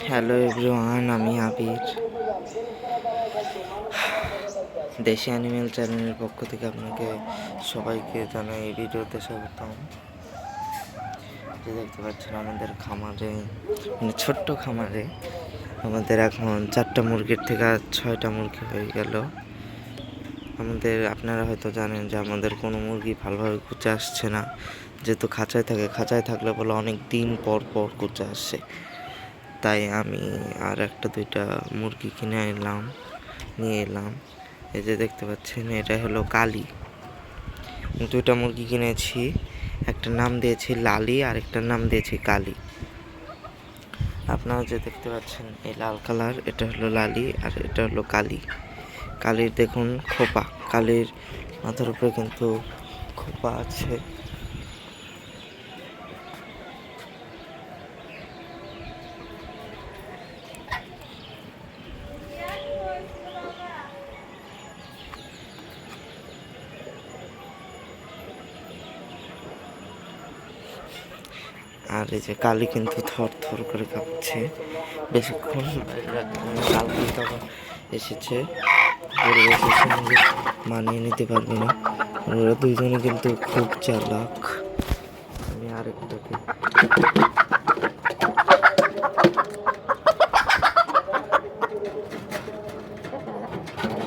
Hello everyone, আমি আবির। দেশি animal চ্যানেলের পক্ষ থেকে আপনাকে সবাইকে জানাই এই ভিডিওতে স্বাগতম। যে দেখতে পাচ্ছেন আমাদের খামারে, মানে ছোট্ট খামারে আমাদের এখন 4টা মুরগির থেকে 6টা মুরগি হয়ে গেল। আপনারা হয়তো জানেন যে আমাদের কোনো মুরগি ভালোভাবে কুচে আসছে না, যেহেতু খাঁচায় থাকে। খাঁচায় থাকলে বলে অনেক দিন পর পর কুচে আসে, তাই আমি আর একটা দুইটা মুরগি নিয়ে এলাম। এই যে দেখতে পাচ্ছেন, এটা হলো কালি। দুইটা মুরগি কিনেছি, একটা নাম দিয়েছি লালি আর একটার নাম দিয়েছি কালি। আপনারা যে দেখতে পাচ্ছেন এই লাল কালার, এটা হলো লালি আর এটা হলো কালি। কালির দেখুন খোপা, কালির মাথার উপরে কিন্তু খোপা আছে। আর এই যে কালি কিন্তু থর থর করে কাঁপছে, বেশিক্ষণ কাল কিন্তু আবার এসেছে, মানিয়ে নিতে পারবে না। ওরা দুইজনে কিন্তু খুব চালাক। আমি আরেকটাকে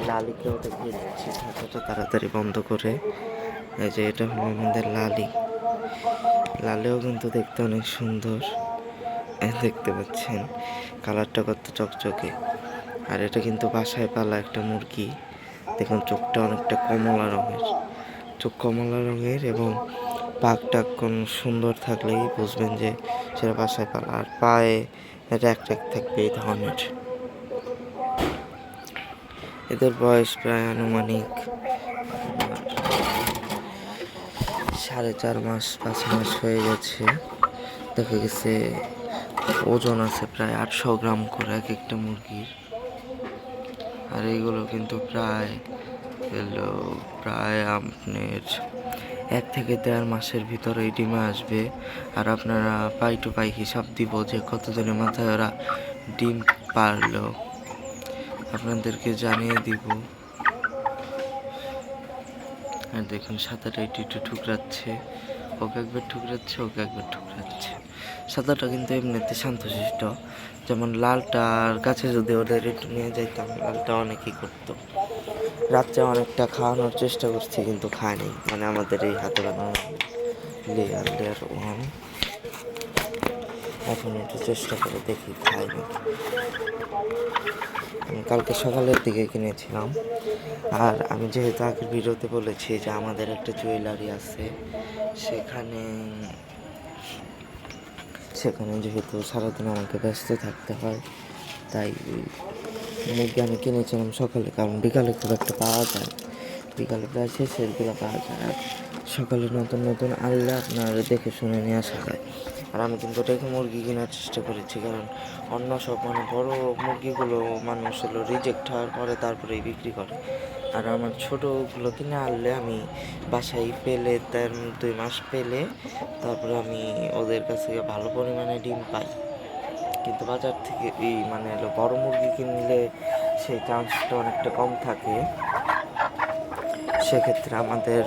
লালিকে ওটা দিয়ে দিচ্ছি খাঁচাটা তাড়াতাড়ি বন্ধ করে। এই যে এটা হলো আমাদের লালিও কিন্তু দেখতে অনেক সুন্দর, দেখতে পাচ্ছেন কালারটা কত চকচকে। আর এটা কিন্তু বাসায় পালা একটা মুরগি। দেখুন চোখটা অনেকটা কমলা রঙের এবং পাকটা কোন সুন্দর থাকলেই বুঝবেন যে সেটা বাসায় পালা। আর পায়ে র্যাক থাকবে এই ধরনের। এদের বয়স প্রায় আনুমানিক 4.5 মাস 5 মাস হয়ে গেছে। দেখা গেছে ওজন আছে প্রায় 800 গ্রাম করে এক একটা মুরগির। আর এইগুলো কিন্তু প্রায় আপনার 1 থেকে 1.5 মাসের ভিতরে এই ডিমে আসবে। আর আপনারা পাই টু পাই হিসাব দিব যে কতদিনের মাথায় ওরা ডিম পারলো, আপনাদেরকে জানিয়ে দিব। আর দেখুন সাদাটা একটু ঠুকরাচ্ছে, ওকে একবার ঠুকরাচ্ছে। সাদাটা কিন্তু এমনিতে শান্তশিষ্ট। যেমন লালটার কাছে যদি ওদের একটু নিয়ে যাইতাম, লালটা অনেকই করতো। রাত্রে অনেকটা খাওয়ানোর চেষ্টা করছি কিন্তু খায়নি, মানে আমাদের এই হাতে বানানো লেয়ার 1। এখন একটু চেষ্টা করে দেখি খায়নি। আমি কালকে সকালের দিকে কিনেছিলাম। আর আমি যেহেতু আগের ভিডিওতে বলেছি যে আমাদের একটা জুয়েলারি আছে, সেখানে যেহেতু সারাদিন আমাকে ব্যস্ত থাকতে হয়, তাই মুরগি আমি কিনেছিলাম সকালে, কারণ বিকালে খুব একটা পাওয়া যায়। বিকালে প্রায় শেষের দিকে পাওয়া যায়, আর সকালে নতুন আনলে আপনার দেখে শুনে নিয়ে আসা যায়। আর আমি কিন্তু দেখে মুরগি কেনার চেষ্টা করেছি, কারণ অন্য সব বড় মুরগিগুলো মানুষ রিজেক্ট হওয়ার পরে তারপরেই বিক্রি করে। আর আমার ছোটোগুলো কিনে আনলে আমি বাসায় পেলে 2 মাস পেলে তারপরে আমি ওদের কাছ থেকে ভালো পরিমাণে ডিম পাই। কিন্তু বাজার থেকে বড় মুরগি কিনলে সেই চান্সটা অনেকটা কম থাকে। সেক্ষেত্রে আমাদের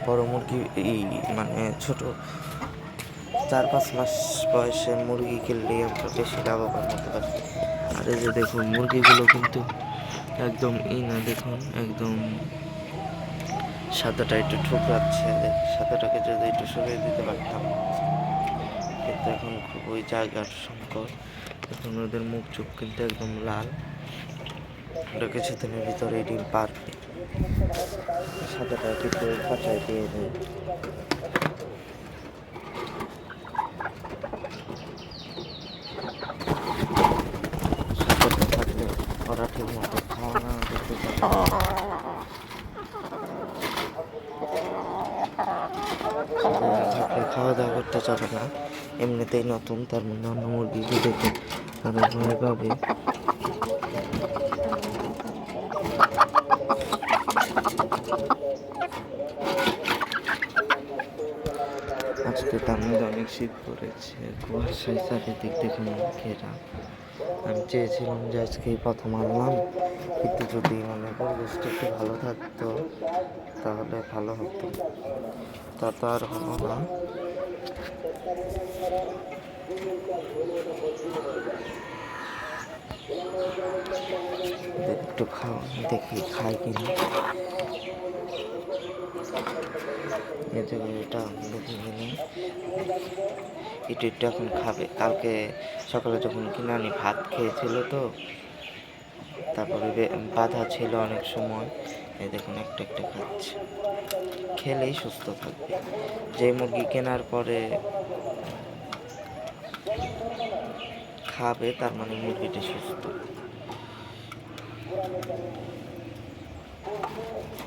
বড় মুরগি ছোট 4-5 মাস বয়সে মুরগি কিনলেই আমরা বেশি লাভবান হতে পারি। আর এই যে দেখুন মুরগিগুলো কিন্তু একদম দেখুন একদম সাদাটা একটু ঠুকরাচ্ছে। সাদাটাকে যদি একটু সরিয়ে দিতে পারতাম, কিন্তু এখন খুব ওই জায়গার সংকট। এখন ওদের মুখ চোখ কিন্তু একদম লাল। ওটা কিছুদিনের ভিতরে ডিম পারবে। সাদাটা কিন্তু খাঁচায় দিয়ে নেই। সাদাটা থাকলে ওরা ঠিক মতো খাওয়া দাওয়া করতে চাবে না। এমনিতেই নতুন, তার মধ্যে অন্য মুরগিকে দেখে আরো ভয় পাবে। তো তার মধ্যে অনেক শীত পড়েছে, কুয়াশায় চারিদিক দেখুন ঘেরা। আমি চেয়েছিলাম যে আজকেই প্রথম আনলাম, কিন্তু যদি মানে পরিবেশটা একটু ভালো থাকতো তাহলে ভালো হতো। তা তো আর হলো না। একটু খাও, দেখি খাই কিনা। এটা দেখি কিনা, একটু একটু এখন খাবে। কালকে সকালে যখন কিনে আনি ভাত খেয়েছিল তো, তারপরে বাধা ছিল অনেক সময়। এই দেখুন একটা একটা খাচ্ছে, খেলেই সুস্থ থাকবে। যে মুরগি কেনার পরে খাবে তার মানে মুরগিটা সুস্থ।